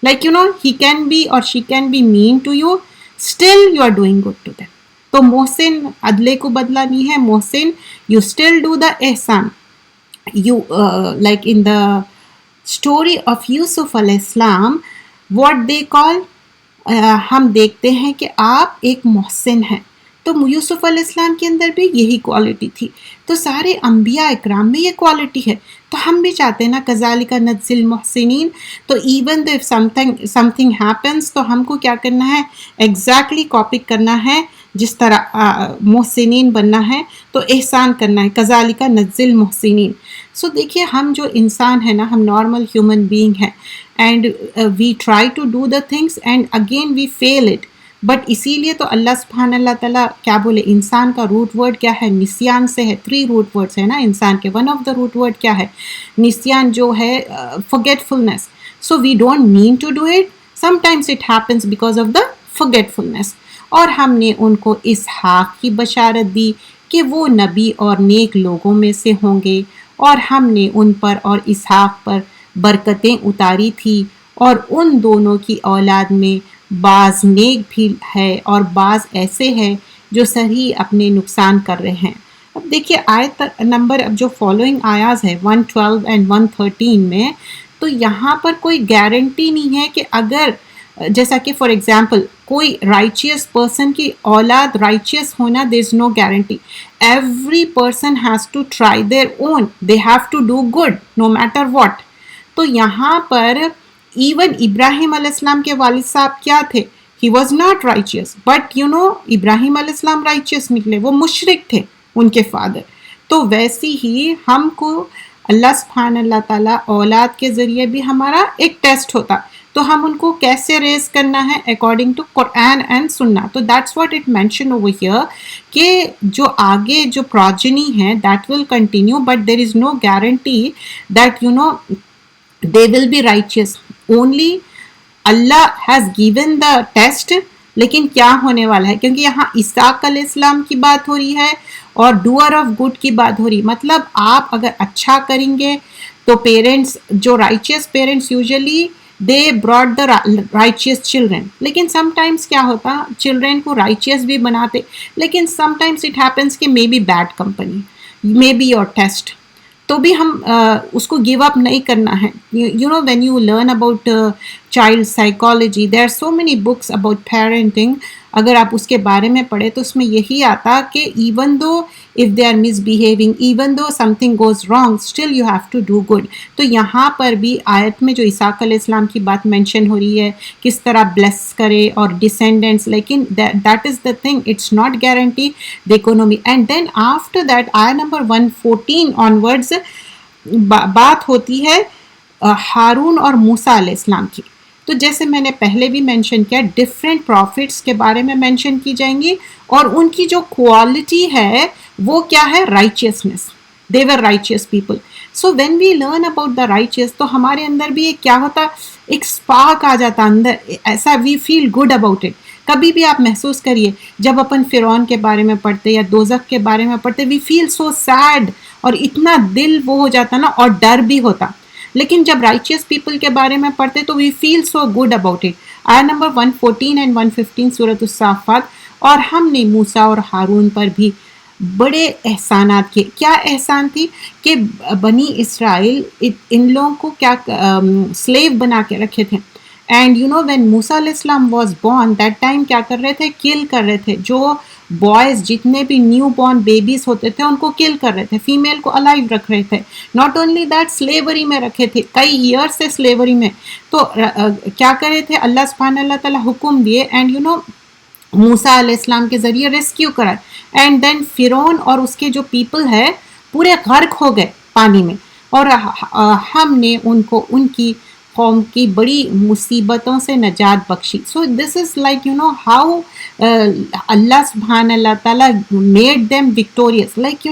Like, he can be or she can be mean to you, still you are doing good to them. تو محسن عدلے کو بدلہ نہیں ہے. محسن you still do the ihsan. You like in the story of Yusuf علیہ السلام, what they call, ہم دیکھتے ہیں کہ آپ ایک محسن ہیں. تو یوسف علیہ السلام کے اندر بھی یہی کوالٹی تھی. تو سارے انبیاء اکرام میں یہ کوالٹی ہے. تو ہم بھی چاہتے ہیں نا کذالک نجزی المحسنین. تو ایون if something happens تو ہم کو کیا کرنا ہے, ایگزیکٹلی کاپی کرنا ہے, جس طرح محسنین بننا ہے تو احسان کرنا ہے, کذالک نجزی المحسنین. سو دیکھیے ہم جو انسان ہیں نا, ہم نارمل ہیومن بینگ ہیں, and we try to do the things and again we feel it. But اسی لیے تو اللہ سبحانہ اللہ تعالیٰ کیا بولے, انسان کا روٹ ورڈ کیا ہے, نسیان سے ہے. 3 روٹ ورڈس ہیں نا انسان کے. One of the root word کیا ہے, نسیان جو ہے, forgetfulness. So we don't mean to do it, sometimes it happens because of the forgetfulness. اور ہم نے ان کو اسحاق کی بشارت دی کہ وہ نبی اور نیک لوگوں میں سے ہوں گے, اور ہم نے ان پر اور اسحاق پر برکتیں اتاری تھی, اور ان دونوں کی اولاد میں بعض نیک بھی ہے اور بعض ایسے ہے جو صحیح اپنے نقصان کر رہے ہیں. اب دیکھیے آیت نمبر اب جو فالوئنگ آیاز ہے 112 اینڈ 113 میں, تو یہاں پر کوئی گارنٹی نہیں ہے کہ اگر جیسا کہ فار ایگزامپل کوئی رائچیس پرسن کی اولاد رائچیس ہونا, there is no guarantee. Every person has to try their own, they have to do good no matter what. تو یہاں پر ایون ابراہیم علیہ السلام کے والد صاحب کیا تھے, he was not righteous, but Ibrahim علیہ السلام رائچیس نکلے, وہ مشرک تھے ان کے فادر. تو ویسی ہی ہم کو اللہ سبحانہ اللہ تعالیٰ اولاد کے ذریعے بھی ہمارا ایک ٹیسٹ ہوتا, تو ہم ان کو کیسے ریز کرنا ہے اکارڈنگ ٹو قرآن اینڈ سننا. تو that's what it mention over here کہ جو آگے جو پروجنی ہے that will continue, but there is no guarantee that they will be righteous. Only Allah has given the test, لیکن کیا ہونے والا ہے, کیونکہ یہاں اسحاق علیہ السلام کی بات ہو رہی ہے اور ڈوئر آف گڈ کی بات ہو رہی ہے. مطلب آپ اگر اچھا کریں گے تو پیرنٹس جو righteous parents usually they brought the righteous children. لیکن سم ٹائمس کیا ہوتا, چلڈرن کو رائچیس بھی بناتے, لیکن سم ٹائمس اٹ ہیپنس کہ maybe bad company, maybe your test, تو بھی ہم اس کو گیو اپ نہیں کرنا ہے. When you learn about child psychology, there are so many books about parenting. اگر آپ اس کے بارے میں پڑھیں تو اس میں یہی آتا کہ even though if they are misbehaving, even though something goes wrong, still you have to do good. تو یہاں پر بھی آیت میں جو اسحاق علیہ السلام کی بات مینشن ہو رہی ہے, کس طرح بلیس کرے اور ڈسینڈنٹس, لیکن that is the thing, it's not guarantee the economy. And then after that آیت نمبر 114 آنورڈز بات ہوتی ہے ہارون اور موسیٰ علیہ السلام کی. تو جیسے میں نے پہلے بھی مینشن کیا, ڈفرینٹ پروفٹس کے بارے میں مینشن کی جائیں گی, اور ان کی جو کوالٹی ہے وہ کیا ہے, righteousness. They were righteous people. So when we learn about the righteous, تو ہمارے اندر بھی ایک کیا ہوتا, ایک اسپارک آ جاتا اندر, ایسا وی فیل گڈ اباؤٹ اٹ. کبھی بھی آپ محسوس کریے جب اپن فرعون کے بارے میں پڑھتے یا دوزخ کے بارے میں پڑھتے, وی فیل سو سیڈ, اور اتنا دل وہ ہو جاتا نا, اور ڈر بھی ہوتا. لیکن جب رائچیس پیپل کے بارے میں پڑھتے تو وی فیل سو گڈ اباؤٹ اٹ. آیت نمبر 114 اینڈ 115 سورۃ الصافات. اور ہم نے موسیٰ اور ہارون پر بھی بڑے احسانات کیے. کیا احسان تھی کہ بنی اسرائیل ان لوگوں کو کیا سلیو بنا کے رکھے تھے. اینڈ وین موسیٰ علیہ السلام واز بورن, دیٹ ٹائم کیا کر رہے تھے, کل کر رہے تھے. جو بوائز جتنے بھی نیو بورن بیبیز ہوتے تھے ان کو کل کر رہے تھے, فیمیل کو الائیو رکھ رہے تھے. ناٹ اونلی دیٹ, سلیوری میں رکھے تھے, کئی ایئر سے سلیوری میں. تو کیا کرے تھے, اللہ سبحانہ اللہ تعالیٰ حکم دیے, اینڈ موسیٰ علیہ السلام کے ذریعے ریسکیو کرائے. اینڈ دین فرعون اور اس کے جو پیپل ہے پورے غرق ہو گئے پانی میں, اور ہم نے ان کو ان کی قوم کی بڑی مصیبتوں سے نجات بخشی. سو دس از لائک ہاؤ اللہ سبحانہ اللہ تعالیٰ made them victorious. Like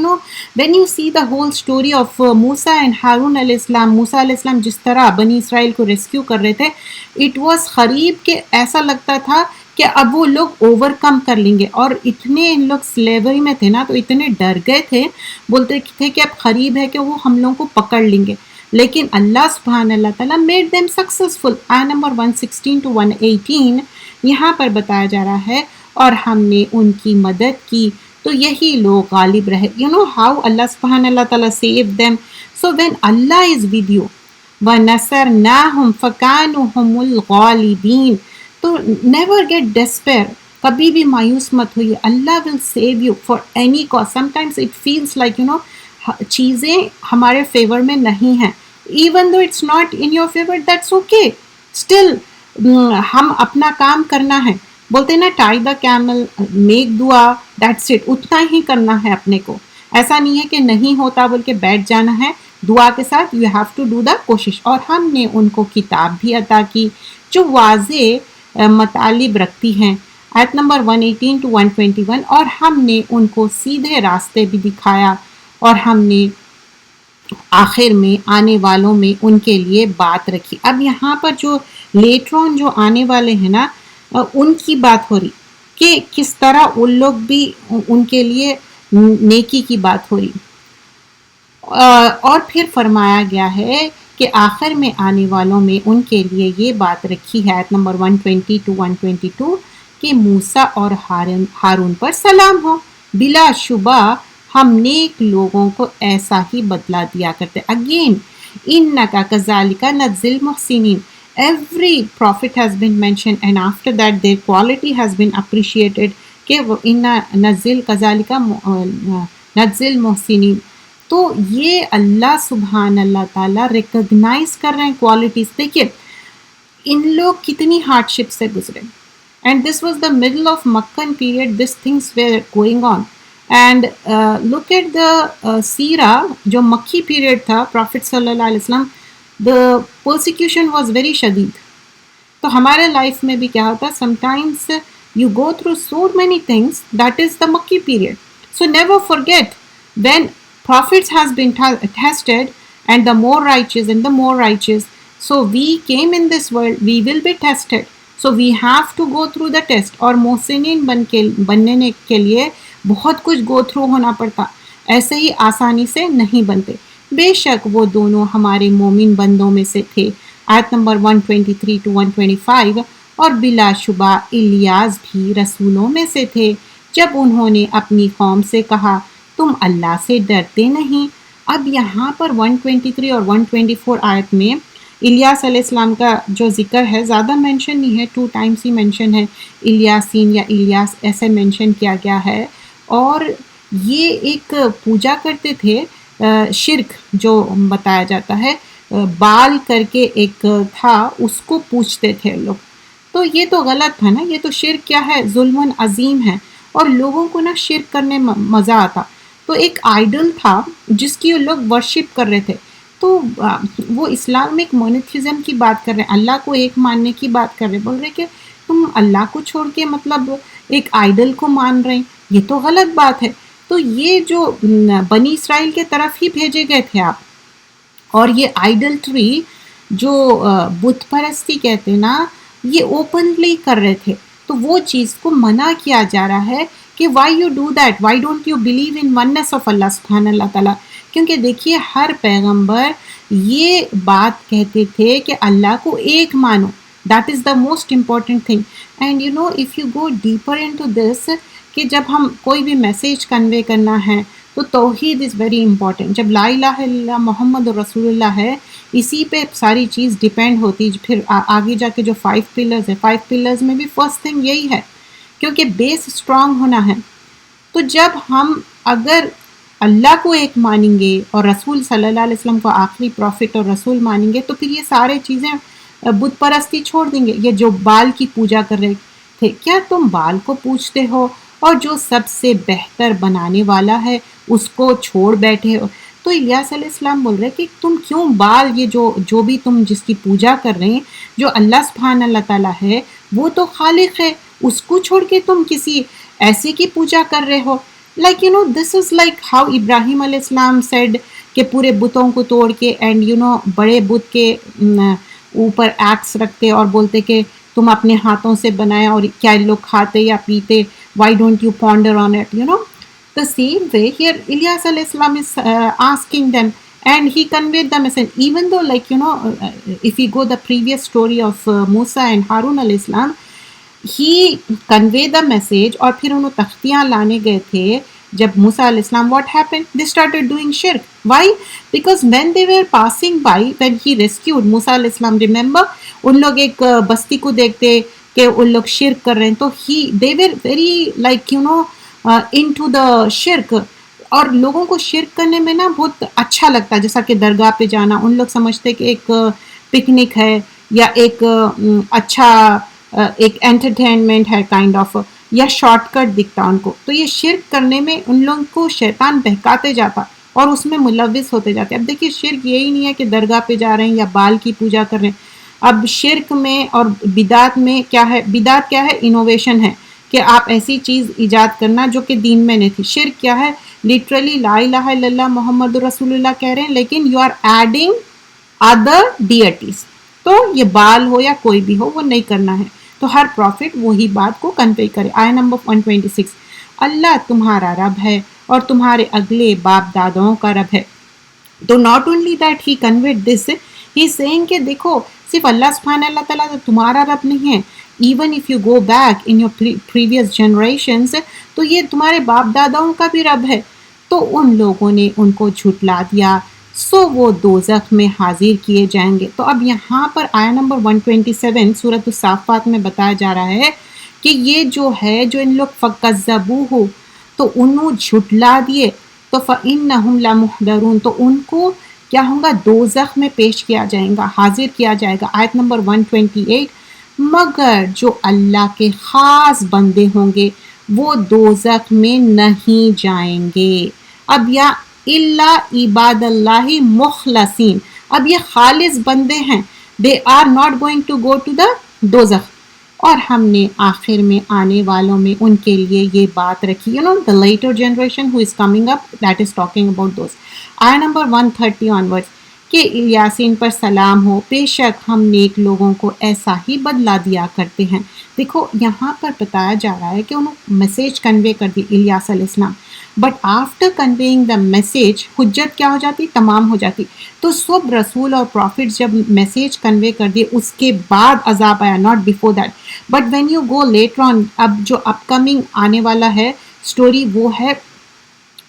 when you see the whole story of Musa and Harun علیہ السلام, موسیٰ علیہ السلام جس طرح بنی اسرائیل کو ریسکیو کر رہے تھے, it was قریب کہ ایسا لگتا تھا کہ اب وہ لوگ اوور کم کر لیں گے. اور اتنے ان لوگ سلیوری میں تھے نا, تو اتنے ڈر گئے تھے, بولتے تھے کہ اب قریب ہے کہ وہ ہم لوگوں کو پکڑ لیں گے. لیکن اللہ سبحان اللہ تعالیٰ made them successful. آیت نمبر 116 to 118 یہاں پر بتایا جا رہا ہے اور ہم نے ان کی مدد کی تو یہی لوگ غالب رہے. how Allah سبحان اللہ تعالیٰ saved them. So when Allah is with you وَنَصَرْنَاهُمْ فَكَانُوا هُمُ الْغَالِبِينَ. تو never get despair. کبھی بھی مایوس مت ہوئیے. اللہ will save you for any cause. Sometimes it feels like چیزیں ہمارے فیور میں نہیں ہیں. Even though it's not in your favor, that's okay. Still ہم اپنا کام کرنا ہے. بولتے نا tie the camel, make دعا, that's it. اتنا ہی کرنا ہے اپنے کو. ایسا نہیں ہے کہ نہیں ہوتا بول کے بیٹھ جانا ہے. دعا کے ساتھ you have to do the کوشش. اور ہم نے ان کو کتاب بھی عطا کی جو واضح مطالب رکھتی ہیں. آیت نمبر 118 to 121 اور ہم نے ان کو سیدھے راستے بھی دکھایا اور ہم نے آخر میں آنے والوں میں ان کے لیے بات رکھی. اب یہاں پر جو لیٹرون جو آنے والے ہیں نا ان کی بات ہو رہی کہ کس طرح ان لوگ بھی ان کے لیے نیکی کی بات ہو رہی. اور پھر فرمایا گیا ہے کہ آخر میں آنے والوں میں ان کے لیے یہ بات رکھی ہے. آیت نمبر 120 to 122 کہ موسیٰ اور ہارون پر سلام ہو. بلا شبہ ہم نیک لوگوں کو ایسا ہی بدلہ دیا کرتے. Again اِنَّكَ كَذَلِكَ نَجْزِي الْمُحْسِنِينَ. Every prophet has been mentioned and after that their quality has been appreciated کہ نَجْزِي كَذَلِكَ نَجْزِي الْمُحْسِنِينَ. تو یہ اللہ سبحان اللہ تعالیٰ ریکگنائز کر رہے ہیں کوالٹیز. دیکھیے ان لوگ کتنی ہارڈ شپ سے گزرے and this was the middle of Makkan period. This things were going on and look at the سیرا جو مکی پیریڈ تھا پروفٹ صلی اللہ علیہ وسلم. دا پرسیکیوشن واز ویری شدید. تو ہمارے لائف میں بھی کیا ہوتا ہے sometimes you go through so many things. That is the Makki period. So never forget when prophets has been tested and the more righteous and the more righteous. So we came in this world, we will be tested. So we have to go through the test. اور محسنین بننے کے لیے بہت کچھ go through ہونا پڑتا. ایسے ہی آسانی سے نہیں بنتے. بے شک وہ دونوں ہمارے مومن بندوں میں سے تھے. آیت نمبر 123 to 125 اور بلا شبہ الیاس بھی رسولوں میں سے تھے جب انہوں نے اپنی قوم سے کہا تم اللہ سے ڈرتے نہیں. اب یہاں پر 123 اور 124 آیت میں الیاس علیہ السلام کا جو ذکر ہے زیادہ مینشن نہیں ہے. 2 times ہی مینشن ہے. الیاسین یا الیاس ایسے مینشن کیا گیا ہے. اور یہ ایک پوجا کرتے تھے شرک جو بتایا جاتا ہے. بال کر کے ایک تھا اس کو پوچھتے تھے لوگ. تو یہ تو غلط تھا نا. یہ تو شرک کیا ہے ظلم عظیم ہے. اور لوگوں کو نا شرک کرنے مزہ آتا. تو ایک آئیڈل تھا جس کی لوگ ورشپ کر رہے تھے. تو وہ اسلامک مونوتھیزم کی بات کر رہے ہیں. اللہ کو ایک ماننے کی بات کر رہے ہیں. بول رہے کہ تم اللہ کو چھوڑ کے مطلب ایک آئیڈل کو مان رہے ہیں. یہ تو غلط بات ہے. تو یہ جو بنی اسرائیل کے طرف ہی بھیجے گئے تھے آپ. اور یہ آئیڈلٹری جو بت پرستی کہتے نا یہ اوپنلی کر رہے تھے. تو وہ چیز کو منع کیا جا رہا ہے کہ why you do that, why don't you believe in oneness of Allah سبحان اللہ تعالیٰ. کیونکہ دیکھیے ہر پیغمبر یہ بات کہتے تھے کہ اللہ کو ایک مانو. That is the most important thing. And you know if you go deeper into this کہ جب ہم کوئی بھی میسیج کنوے کرنا ہے تو توحید از ویری امپورٹنٹ. جب لا الہ الا اللہ محمد رسول اللہ ہے اسی پہ ساری چیز ڈیپینڈ ہوتی. پھر آگے جا کے جو 5 پلرز ہے 5 پلرز میں بھی فرسٹ تھنگ یہی ہے کیونکہ بیس اسٹرانگ ہونا ہے. تو جب ہم اگر اللہ کو ایک مانیں گے اور رسول صلی اللہ علیہ وسلم کو آخری پروفٹ اور رسول مانیں گے تو پھر یہ سارے چیزیں بت پرستی چھوڑ دیں گے. یہ جو بال کی پوجا کر رہے تھے کیا تم بال کو پوجتے ہو اور جو سب سے بہتر بنانے والا ہے اس کو چھوڑ بیٹھے ہو. تو الیاس علیہ السلام بول رہے کہ تم کیوں بال یہ جو بھی تم جس کی پوجا کر رہے ہیں جو اللہ سبحان اللہ تعالیٰ ہے وہ تو خالق ہے اس کو چھوڑ کے تم کسی ایسے کی پوجا کر رہے ہو. Like you know this is like how Ibrahim علیہ السلام سیڈ کہ پورے بتوں کو توڑ کے اینڈ یو نو بڑے بت کے اوپر ایکس رکھتے اور بولتے کہ تم اپنے ہاتھوں سے بنائے اور کیا لوگ کھاتے یا پیتے. Why don't you ponder on it. You know the same way here Ilyas alayhi salam is asking them and he conveyed the message. Even though, like, if we go the previous story of Musa and Harun alayhi salam, he conveyed the message, اور پھر انہوں تختیاں لانے گئے تھے جب موسیٰ علیہ السلام, what happened? They started doing shirk. Why? Because when they were passing by, when he rescued موسیٰ علیہ السلام, remember, ان لوگ ایک بستی کو دیکھتے کہ ان لوگ شرک کر رہے ہیں, تو they were very like into the shirk. اور لوگوں کو شرک کرنے میں نا بہت اچھا لگتا ہے, جیسا کہ درگاہ پہ جانا, ان لوگ سمجھتے کہ ایک پکنک ہے یا ایک اچھا ایک انٹرٹینمنٹ ہے کائنڈ آف, یا شارٹ کٹ دکھتا ان کو. تو یہ شرک کرنے میں ان لوگوں کو شیطان بہکاتے جاتا اور اس میں ملوث ہوتے جاتے. اب دیکھیے شرک یہی نہیں ہے کہ درگاہ پہ جا رہے ہیں یا بال کی پوجا کر رہے ہیں. اب شرک میں اور بدعت میں کیا ہے؟ بدعت کیا ہے؟ انوویشن ہے, کہ آپ ایسی چیز ایجاد کرنا جو کہ دین میں نہیں تھی. شرک کیا ہے؟ لٹرلی لا الہ الا اللہ محمد رسول اللہ کہہ رہے ہیں, لیکن you are adding other deities. تو یہ بال ہو یا کوئی بھی ہو, وہ نہیں کرنا ہے. تو ہر پروفٹ وہی بات کو کنوے کرے. آیت نمبر 126, اللہ تمہارا رب ہے اور تمہارے اگلے باپ داداؤں کا رب ہے. تو not only that he conveyed this, he saying کہ دیکھو صرف اللہ سبحانہ اللہ تعالیٰ تمہارا رب نہیں ہے, even if you go back in your previous generations, تو یہ تمہارے باپ داداؤں کا بھی رب ہے. تو ان لوگوں نے ان کو جھٹلا دیا, سو وہ دوزخ میں حاضر کیے جائیں گے. تو اب یہاں پر آیا نمبر 127 سورۃ الصافات میں بتایا جا رہا ہے کہ یہ جو ہے, جو ان لوگ فَكَذَّبُوهُ, تو انہوں جھٹلا دیے, تو فَإِنَّهُمْ لَمُحْضَرُونَ, تو ان کو کیا ہوگا؟ دوزخ میں پیش کیا جائے گا, حاضر کیا جائے گا. آیت نمبر 128, مگر جو اللہ کے خاص بندے ہوں گے وہ دوزخ میں نہیں جائیں گے. اب یا الا عباد اللہ مخلصین, اب یہ خالص بندے ہیں, they are not going to go to the دوزخ. اور ہم نے آخر میں آنے والوں میں ان کے لیے یہ بات رکھی, the later generation who is coming up, that is talking about those. آیا نمبر 130 onwards, کہ الیاسین پر سلام ہو, بے شک ہم نیک لوگوں کو ایسا ہی بدلا دیا کرتے ہیں. دیکھو یہاں پر بتایا جا رہا ہے کہ انہوں میسیج کنوے کر دی الیاس علیہ السلام, but after conveying the message حجت کیا ہو جاتی؟ تمام ہو جاتی. تو سب رسول اور پروفٹس جب میسیج کنوے کر دیے اس کے بعد عذاب آیا, not before that. But when you go later on, اب جو اپ کمنگ آنے والا ہے اسٹوری, وہ ہے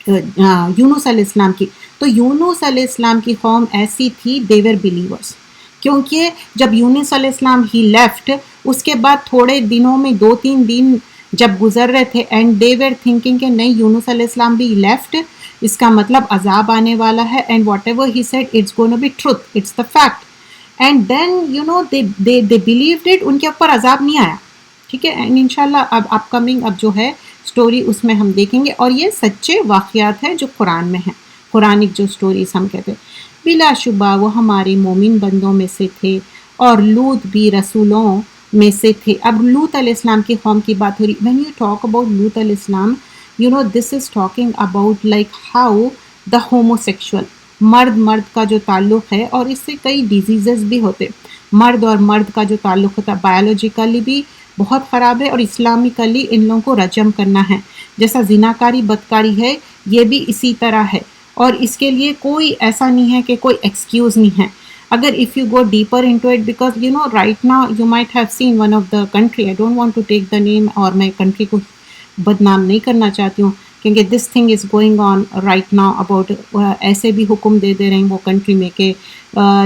یونس علیہ السلام کی. تو یونس علیہ السلام کی قوم ایسی تھی, they were believers, کیونکہ جب یونس علیہ السلام ہی لیفٹ, اس کے بعد تھوڑے دنوں میں 2-3 دن جب گزر رہے تھے, اینڈ they were thinking کہ نہیں یونس علیہ السلام بھی لیفٹ, اس کا مطلب عذاب آنے والا ہے, and what ever he said it's going to be truth, it's the fact. and then they believed it, ان کے اوپر عذاب نہیں آیا. ٹھیک ہے, اینڈ انشاءاللہ اب اپ کمنگ اب جو ہے اسٹوری اس میں ہم دیکھیں گے, اور یہ سچے واقعات ہیں جو قرآن میں ہیں, قرآنک جو سٹوریز ہم کہتے ہیں. بلا شبہ وہ ہمارے مومن بندوں میں سے تھے, اور لوط بھی رسولوں میں سے تھے. اب لوط علیہ السلام کی قوم کی بات ہو رہی. when you talk about لوط علیہ السلام, this is talking about like how the homosexual, مرد کا جو تعلق ہے, اور اس سے کئی ڈیزیزز بھی ہوتے. مرد اور مرد کا جو تعلق ہوتا ہے بایولوجیکلی بھی بہت خراب ہے, اور اسلامکلی ان لوگوں کو رجم کرنا ہے. جیسا زناکاری بدکاری ہے, یہ بھی اسی طرح ہے, اور اس کے لیے کوئی ایسا نہیں ہے کہ کوئی ایکسکیوز نہیں ہے. اگر if you go deeper into it, because right now you might have seen one of the country, I don't want to take the name, اور میں کنٹری کو بدنام نہیں کرنا چاہتی ہوں, کیونکہ this thing is going on right now about ایسے بھی حکم دے رہے ہیں وہ کنٹری میں کہ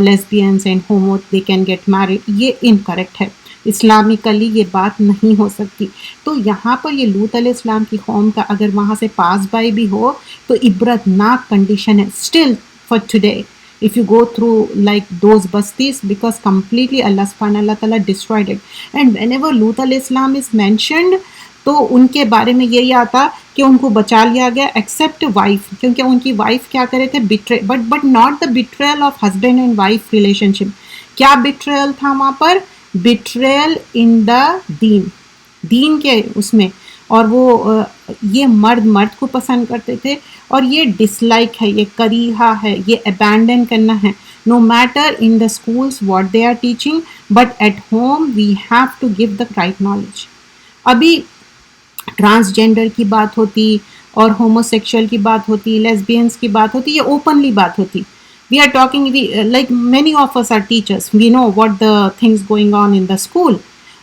lesbians and homo they can get married. یہ انکریکٹ ہے, اسلامکلی یہ بات نہیں ہو سکتی. تو یہاں پر یہ لوط علیہ السلام کی قوم کا اگر وہاں سے پاس بائی بھی ہو تو عبرت ناک کنڈیشن ہے still for today if you go through like those bastis, because completely Allah subhanahu wa ta'ala destroyed it. And whenever Lut علیہ السلام is mentioned, تو ان کے بارے میں یہی آتا کہ ان کو بچا لیا گیا ایکسیپٹ وائف, کیونکہ ان کی وائف کیا کرے تھے, betray, but not the betrayal of husband and wife relationship. کیا بیٹریل تھا وہاں پر؟ بیٹریل ان دا دین کے اس میں, اور وہ یہ مرد کو پسند کرتے تھے, اور یہ ڈس لائک ہے, یہ کریہا ہے, یہ ابینڈن کرنا ہے. No matter in the schools what they are teaching, but at home we have to give the right knowledge. ابھی ٹرانسجینڈر کی بات ہوتی اور ہومو سیکشول کی بات ہوتی, لیسبینس کی بات ہوتی, یہ اوپنلی بات ہوتی, We are talking, like many of us are teachers, we know what the things going on in the school.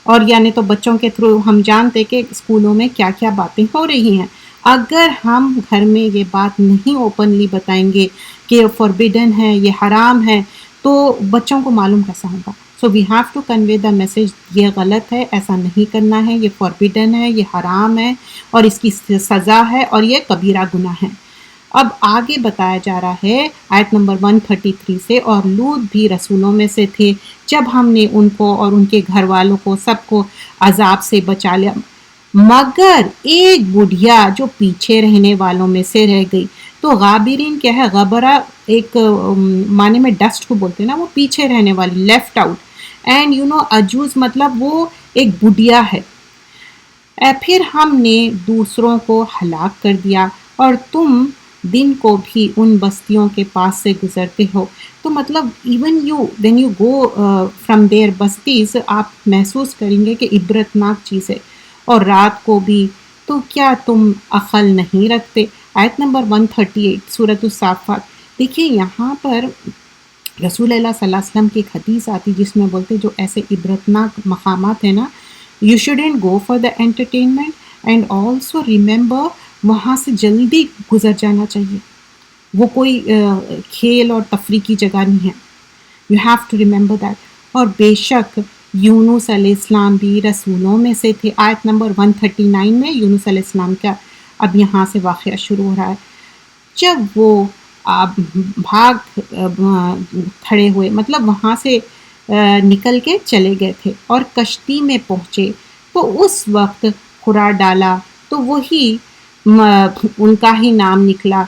اور یعنی تو بچوں کے تھرو ہم جانتے کہ اسکولوں میں کیا کیا باتیں ہو رہی ہیں. اگر ہم گھر میں یہ بات نہیں اوپنلی بتائیں گے کہ یہ فوربیڈن ہے، یہ حرام ہے، تو بچوں کو معلوم کیسا ہوگا؟ So we have to convey the message, یہ غلط ہے، ایسا نہیں کرنا ہے، یہ فوربیڈن ہے، یہ حرام ہے، اور اس کی سزا ہے، اور یہ کبیرہ گناہ ہے. اب آگے بتایا جا رہا ہے آیت نمبر 133 سے، اور لوط بھی رسولوں میں سے تھے جب ہم نے ان کو اور ان کے گھر والوں کو سب کو عذاب سے بچا لیا، مگر ایک بڑھیا جو پیچھے رہنے والوں میں سے رہ گئی. تو غابرین کیا ہے؟ غبرہ ایک معنی میں ڈسٹ کو بولتے ہیں نا، وہ پیچھے رہنے والی، لیفٹ آؤٹ. اینڈ عجوز مطلب وہ ایک بڑھیا ہے. پھر ہم نے دوسروں کو ہلاک کر دیا اور تم دن کو بھی ان بستیوں کے پاس سے گزرتے ہو. تو مطلب even when you go from their bastis, آپ محسوس کریں گے کہ عبرتناک چیز ہے. اور رات کو بھی، تو کیا تم عقل نہیں رکھتے؟ آیت نمبر 138 سورۃ الصافات. دیکھیے یہاں پر رسول اللہ صلی اللہ علیہ وسلم کی ایک حدیث آتی جس میں بولتے جو ایسے عبرتناک مقامات ہیں نا، you shouldn't go for the entertainment and also remember, وہاں سے جلدی گزر جانا چاہیے. وہ کوئی کھیل اور تفریح کی جگہ نہیں ہے. You have to remember that. اور بے شک یونس علیہ السلام بھی رسولوں میں سے تھے. آیت نمبر 139 میں یونس علیہ السلام کا اب یہاں سے واقعہ شروع ہو رہا ہے. جب وہ بھاگ کھڑے ہوئے، مطلب وہاں سے نکل کے چلے گئے تھے، اور کشتی میں پہنچے تو اس وقت قرار ڈالا تو وہی ان کا ہی نام نکلا.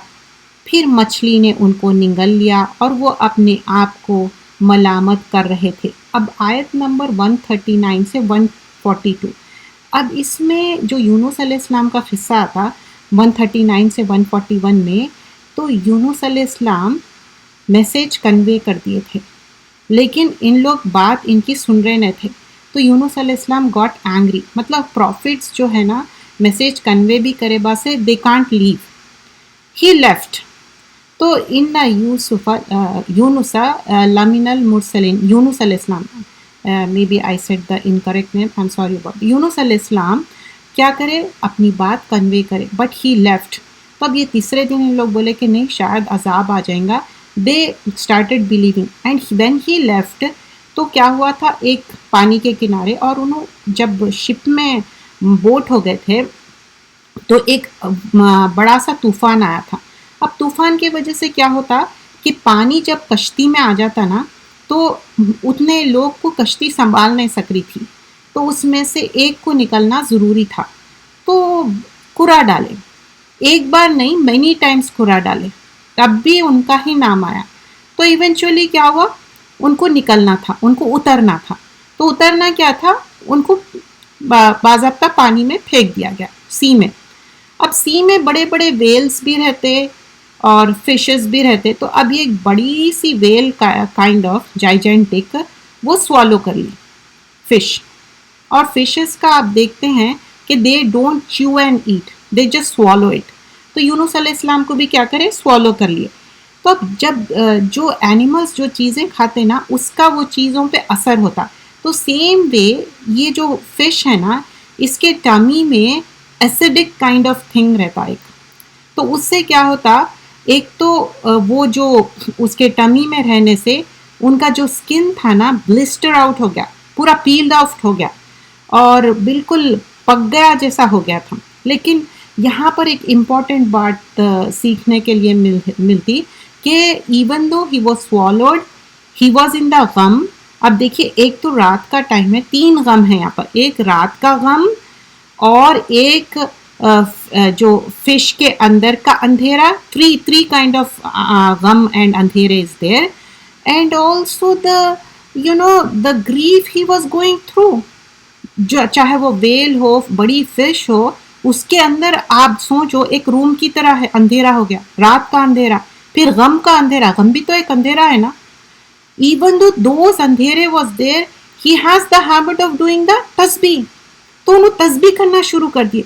پھر مچھلی نے ان کو نگل لیا اور وہ اپنے آپ کو ملامت کر رہے تھے. اب آیت نمبر 139 سے 142، اب اس میں جو یونس علیہ السلام کا قصہ تھا 139 سے 141 میں، تو یونس علیہ السلام میسیج کنوے کر دیے تھے، لیکن ان لوگ بات ان کی سن رہے نہ تھے. تو یونس علیہ السلام گاٹ اینگری، مطلب پروفٹس جو ہے نا میسیج کنوے بھی کرے باسے they can't leave, he left. تو ان یونس لمن المرسلین، یونس علیہ السلام، maybe I said the incorrect name, I am sorry about. Yunus علیہ السلام کیا کرے؟ اپنی بات کنوے کرے، بٹ ہی لیفٹ. تو اب یہ تیسرے دن ان لوگ بولے کہ نہیں شاید عذاب آ جائیں گا. They started believing and when he left. تو کیا ہوا تھا؟ ایک پانی کے کنارے، اور انہوں جب شپ میں بوٹ ہو گئے تھے تو ایک بڑا سا طوفان آیا تھا. اب طوفان کی وجہ سے کیا ہوتا کہ پانی جب کشتی میں آ جاتا نا تو اتنے لوگ کو کشتی سنبھال نہیں سک رہی تھی، تو اس میں سے ایک کو نکلنا ضروری تھا. تو قرا ڈالے، ایک بار نہیں مینی ٹائمز قرا ڈالے، تب بھی ان کا ہی نام آیا. تو ایونچولی کیا ہوا؟ ان کو نکلنا تھا، ان کو اترنا تھا. تو اترنا کیا تھا؟ ان کو باضابطہ پانی میں پھینک دیا گیا، سی میں. اب سی میں بڑے بڑے ویلز بھی رہتے اور فشز بھی رہتے. تو اب یہ ایک بڑی سی ویل کائنڈ آف جائجینٹک وہ سوالو کر لی فش. اور فشز کا آپ دیکھتے ہیں کہ they don't chew and eat, they just swallow it. تو یونس علیہ السلام کو بھی کیا کرے؟ سوالو کر لیے. تو اب جب جو اینیملز جو چیزیں کھاتے نا اس کا وہ چیزوں پہ اثر ہوتا. تو سیم وے یہ جو فش ہے نا اس کے ٹمی میں ایسیڈک کائنڈ آف تھنگ رہتا ایک. تو اس سے کیا ہوتا؟ ایک تو وہ جو اس کے ٹمی میں رہنے سے ان کا جو سکن تھا نا بلسٹر آؤٹ ہو گیا، پورا پیلڈ آؤٹ ہو گیا اور بالکل پک گیا جیسا ہو گیا تھا. لیکن یہاں پر ایک امپورٹنٹ بات سیکھنے کے لیے ملتی کہ even though he was swallowed, he was in the gham. اب دیکھیے ایک تو رات کا ٹائم ہے، 3 غم ہے یہاں پر. ایک رات کا غم، اور ایک جو فش کے اندر کا اندھیرا. Three kind of gham and andhere is there. And also the grief he was going through. چاہے وہ ویل ہو، بڑی فش ہو، اس کے اندر آپ سوچو ایک روم کی طرح ہے، اندھیرا ہو گیا، رات کا اندھیرا، پھر غم کا اندھیرا. غم بھی تو ایک اندھیرا ہے نا. ایون دو دوز اندھیرے was there, he has the habit of doing the تسبیح. تو انہوں تسبیح کرنا شروع کر دیے.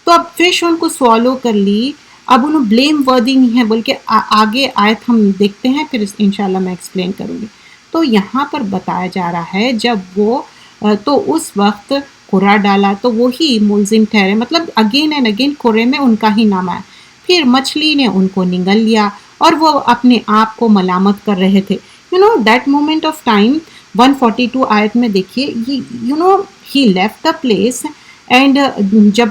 تو اب فش ان کو سوالو کر لی. اب انہوں بلیم وردی نہیں ہے بول کے آگے آیت ہم دیکھتے ہیں، پھر انشاءاللہ میں ایکسپلین کروں گی. تو یہاں پر بتایا جا رہا ہے جب وہ تو اس وقت قرا ڈالا تو وہی ملزم ٹھہرے، مطلب اگین اینڈ اگین قرے میں ان کا ہی نام آیا. پھر مچھلی نے ان کو نگل لیا اور وہ اپنے آپ کو ملامت کر رہے تھے. دیٹ مومنٹ آف ٹائم 142 آیت میں دیکھیے، he left the place and جب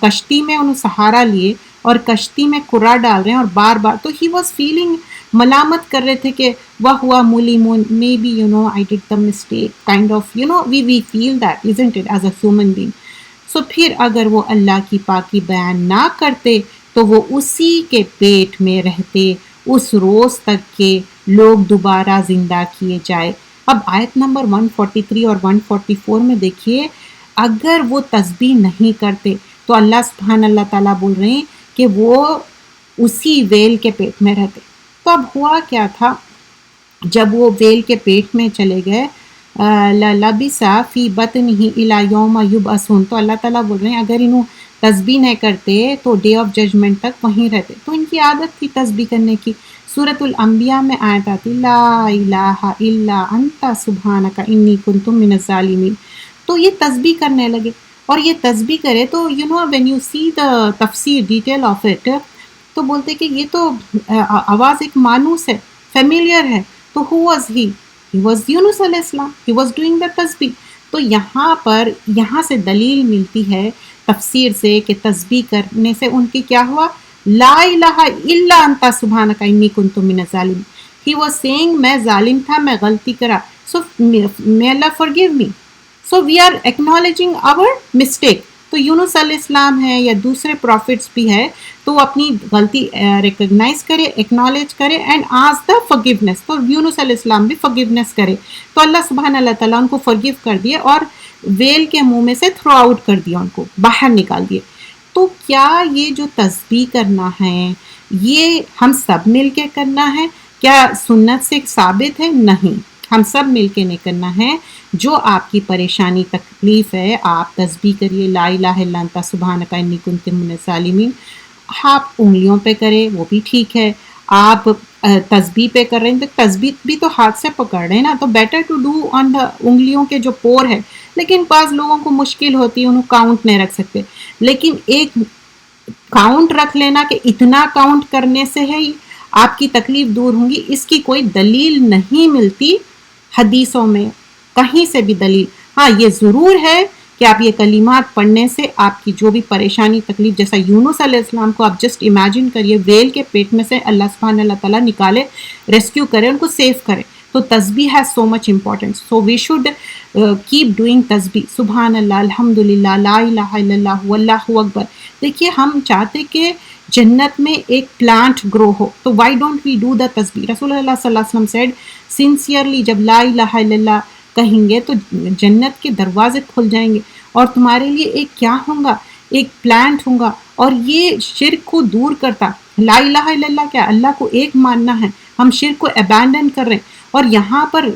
کشتی میں انہوں سہارا لیے اور کشتی میں قرا ڈال رہے ہیں اور بار بار، تو ہی واز فیلنگ، ملامت کر رہے تھے کہ وہ ہوا ملیمون، maybe I did the mistake kind of we feel that isn't it as a human being. So پھر اگر وہ اللہ کی پاکی بیان نہ کرتے تو وہ اسی کے پیٹ میں رہتے اس روز تک کہ لوگ دوبارہ زندہ کیے جائے. اب آیت نمبر 143 اور 144 میں دیکھیے، اگر وہ تسبیح نہیں کرتے تو اللہ سبحان اللہ تعالیٰ بول رہے ہیں کہ وہ اسی ویل کے پیٹ میں رہتے. تو اب ہوا کیا تھا، جب وہ ویل کے پیٹ میں چلے گئے، لَلَبِثَ فِي بَطْنِهِ إِلَى يَوْمَ يُبْعَثُونَ، تو اللہ تعالیٰ بول رہے ہیں اگر انہوں تسبیح نہیں کرتے تو ڈے آف ججمنٹ تک وہیں رہتے. تو ان کی عادت تھی تسبیح کرنے کی. سورۃ الانبیاء میں آیت آتی لا الہ الا انت سبحانک انی کنت من الظالمین. تو یہ تسبیح کرنے لگے، اور یہ تسبیح کرے تو when you see the تفسیر ڈیٹیل آف اٹ، تو بولتے کہ یہ تو آواز ایک مانوس ہے، فیملیئر ہے. تو who was he? He was یونس علیہ السلام. He was doing the تسبیح. تو یہاں سے دلیل ملتی ہے تفسیر سے کہ تسبیح کرنے سے ان کی کیا ہوا، لا الہ الا انت سبحانک انی کنت من الظالمین. He was saying میں ظالم تھا، میں غلطی کرا. So may Allah forgive me. So we are acknowledging our mistake. تو یونس علیہ السلام ہے یا دوسرے پروفٹس بھی ہے تو وہ اپنی غلطی ریکگنائز کرے، ایکنالج کرے اینڈ آسک دا forgiveness. تو یونس علیہ السلام بھی forgiveness کرے. تو اللہ سبحانہ اللہ تعالیٰ ان کو forgive کر دیے اور ویل کے منہ میں سے تھرو آؤٹ کر دیا، ان کو باہر نکال دیے. تو کیا یہ جو تسبیح کرنا ہے یہ ہم سب مل کے کرنا ہے؟ کیا سنت سے ثابت ہے؟ نہیں، ہم سب مل کے نہیں کرنا ہے. جو آپ کی پریشانی تکلیف ہے آپ تسبیح کریے، لا الہ الا انت سبحانک انی کنت من الظالمین. آپ انگلیوں پہ کریں وہ بھی ٹھیک ہے، آپ تسبیح پہ کر رہے ہیں تو تسبیح بھی تو ہاتھ سے پکڑ رہے ہیں نا، تو بیٹر ٹو ڈو آن دا انگلیوں کے جو پور ہے. لیکن بعض لوگوں کو مشکل ہوتی ہے، انہوں کاؤنٹ نہیں رکھ سکتے. لیکن ایک کاؤنٹ رکھ لینا کہ اتنا کاؤنٹ کرنے سے ہے آپ کی تکلیف دور ہوں گی، اس کی کوئی دلیل نہیں ملتی حدیثوں میں، کہیں سے بھی دلیل. ہاں یہ ضرور ہے کہ آپ یہ کلمات پڑھنے سے آپ کی جو بھی پریشانی تکلیف، جیسا یونس علیہ السلام کو آپ جسٹ امیجن کریے ویل کے پیٹ میں سے اللہ سبحانہ اللہ تعالیٰ نکالے، ریسکیو کرے، ان کو سیو کرے. تو تسبیح has so much importance. So we should keep doing تسبیح، سبحان اللہ، الحمد للہ، لا الہ الا اللہ، واللہ اکبر. دیکھیے ہم چاہتے کہ جنت میں ایک پلانٹ گرو ہو، تو why don't we do the تسبیح. رسول اللہ صلی اللہ علیہ وسلم سیڈ سنسیئرلی جب لا الہ الا اللہ کہیں گے تو جنت کے دروازے کھل جائیں گے اور تمہارے لیے ایک کیا ہوگا، ایک پلانٹ ہوگا. اور یہ شرک کو دور کرتا. لا الہ الا اللہ کیا، اللہ کو ایک ماننا ہے، ہم شرک کو ابینڈن کر رہے ہیں. اور یہاں پر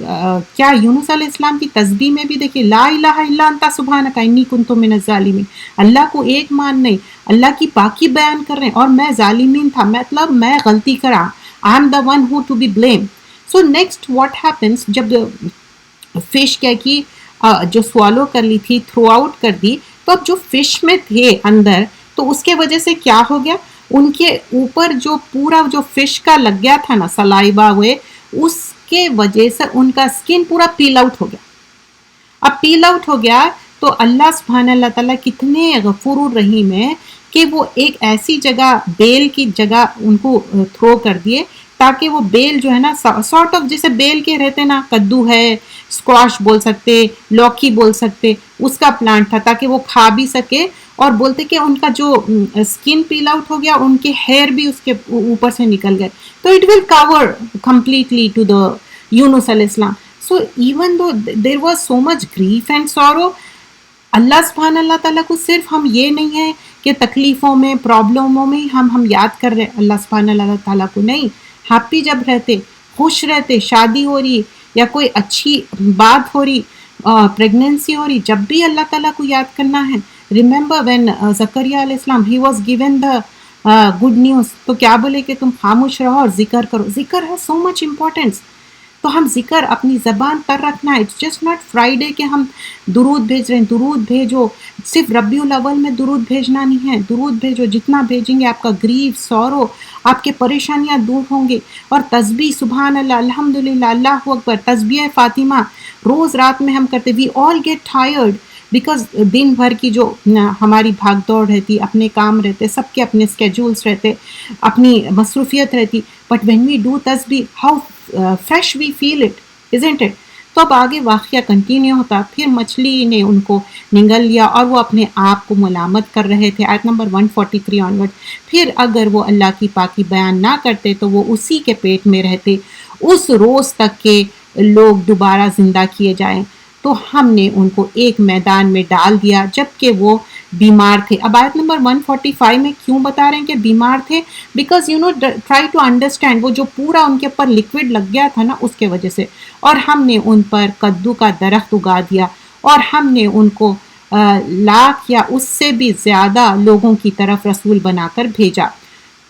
کیا یونس علیہ السلام کی تسبیح میں بھی دیکھیے لا الہ الا انت سبحانک انی کنت من الظالمین، اللہ کو ایک مان نہیں، اللہ کی پاکی بیان کر رہے ہیں. اور میں ظالمین تھا، مطلب میں غلطی کرا، I am the one who to be blame. So next what happens, جب فش کیا کی جو سوالو کر لی تھی، تھرو آؤٹ کر دی، تو اب جو فش میں تھے اندر، تو اس کے وجہ سے کیا ہو گیا، ان کے اوپر جو پورا جو فش کا لگ گیا تھا نا سلائیوا ہوئے، اس کے وجہ سے ان کا سکن پورا پیل آؤٹ ہو گیا. اب پیل آؤٹ ہو گیا تو اللہ سبحانہ اللہ تعالیٰ کتنے غفور الرحیم ہے کہ وہ ایک ایسی جگہ، بیل کی جگہ ان کو تھرو کر دیے تاکہ وہ بیل جو ہے نا سارٹ آف جیسے بیل کے رہتے نا، کدو ہے، اسکواش بول سکتے، لوکی بول سکتے، اس کا پلانٹ تھا تاکہ وہ کھا بھی سکے. اور بولتے کہ ان کا جو اسکن پیل آؤٹ ہو گیا، ان کے ہیئر بھی اس کے اوپر سے نکل گئے، تو it will cover completely to the Yunus علیہ السلام. So even though there was so much grief and sorrow, Allah سبحانہ اللہ تعالیٰ کو صرف ہم یہ نہیں ہے کہ تکلیفوں میں، پرابلموں میں ہم یاد کر رہے اللہ سبحانہ اللہ تعالیٰ کو، نہیں. ہیپی جب رہتے، خوش رہتے، شادی ہو رہی یا کوئی اچھی بات ہو رہی، پریگنینسی ہو رہی، جب بھی اللہ تعالیٰ کو یاد کرنا ہے. ریممبر وین زکریا علیہ السلام، he was given the good news تو کیا بولے کہ تم خاموش رہو اور ذکر کرو. ذکر ہے سو مچ امپورٹینس. تو ہم ذکر اپنی زبان پر رکھنا ہے. اٹس جسٹ ناٹ فرائیڈے کہ ہم درود بھیج رہے ہیں. درود بھیجو, صرف ربیع الاول میں درود بھیجنا نہیں ہے. درود بھیجو, جتنا بھیجیں گے آپ کا گریف سورو, آپ کے پریشانیاں دور ہوں گے. اور تسبیح سبحان اللہ الحمدللہ اللہ اکبر, تسبیح فاطمہ روز رات میں ہم کرتے. وی آل گیٹ ٹائرڈ بیکاز دن بھر کی جو ہماری بھاگ دوڑ رہتی, اپنے کام رہتے, سب کے اپنے اسکیجولس رہتے, اپنی مصروفیت رہتی. بٹ وین وی ڈو تسبیح, how fresh we feel it, isn't it. تو اب آگے واقعہ کنٹینیو ہوتا. پھر مچھلی نے ان کو نگل لیا اور وہ اپنے آپ کو ملامت کر رہے تھے. آیت نمبر 143 آنورڈ. پھر اگر وہ اللہ کی پاکی بیان نہ کرتے تو وہ اسی کے پیٹ میں رہتے اس روز تک کہ لوگ دوبارہ زندہ کیے جائیں. تو ہم نے ان کو ایک میدان میں ڈال دیا جبکہ وہ بیمار تھے. اب آیت نمبر 145 میں کیوں بتا رہے ہیں کہ بیمار تھے؟ Because you know try to understand, وہ جو پورا ان کے اوپر لکوڈ لگ گیا تھا نا, اس کے وجہ سے. اور ہم نے ان پر کدو کا درخت اگا دیا اور ہم نے ان کو لاکھ یا اس سے بھی زیادہ لوگوں کی طرف رسول بنا کر بھیجا.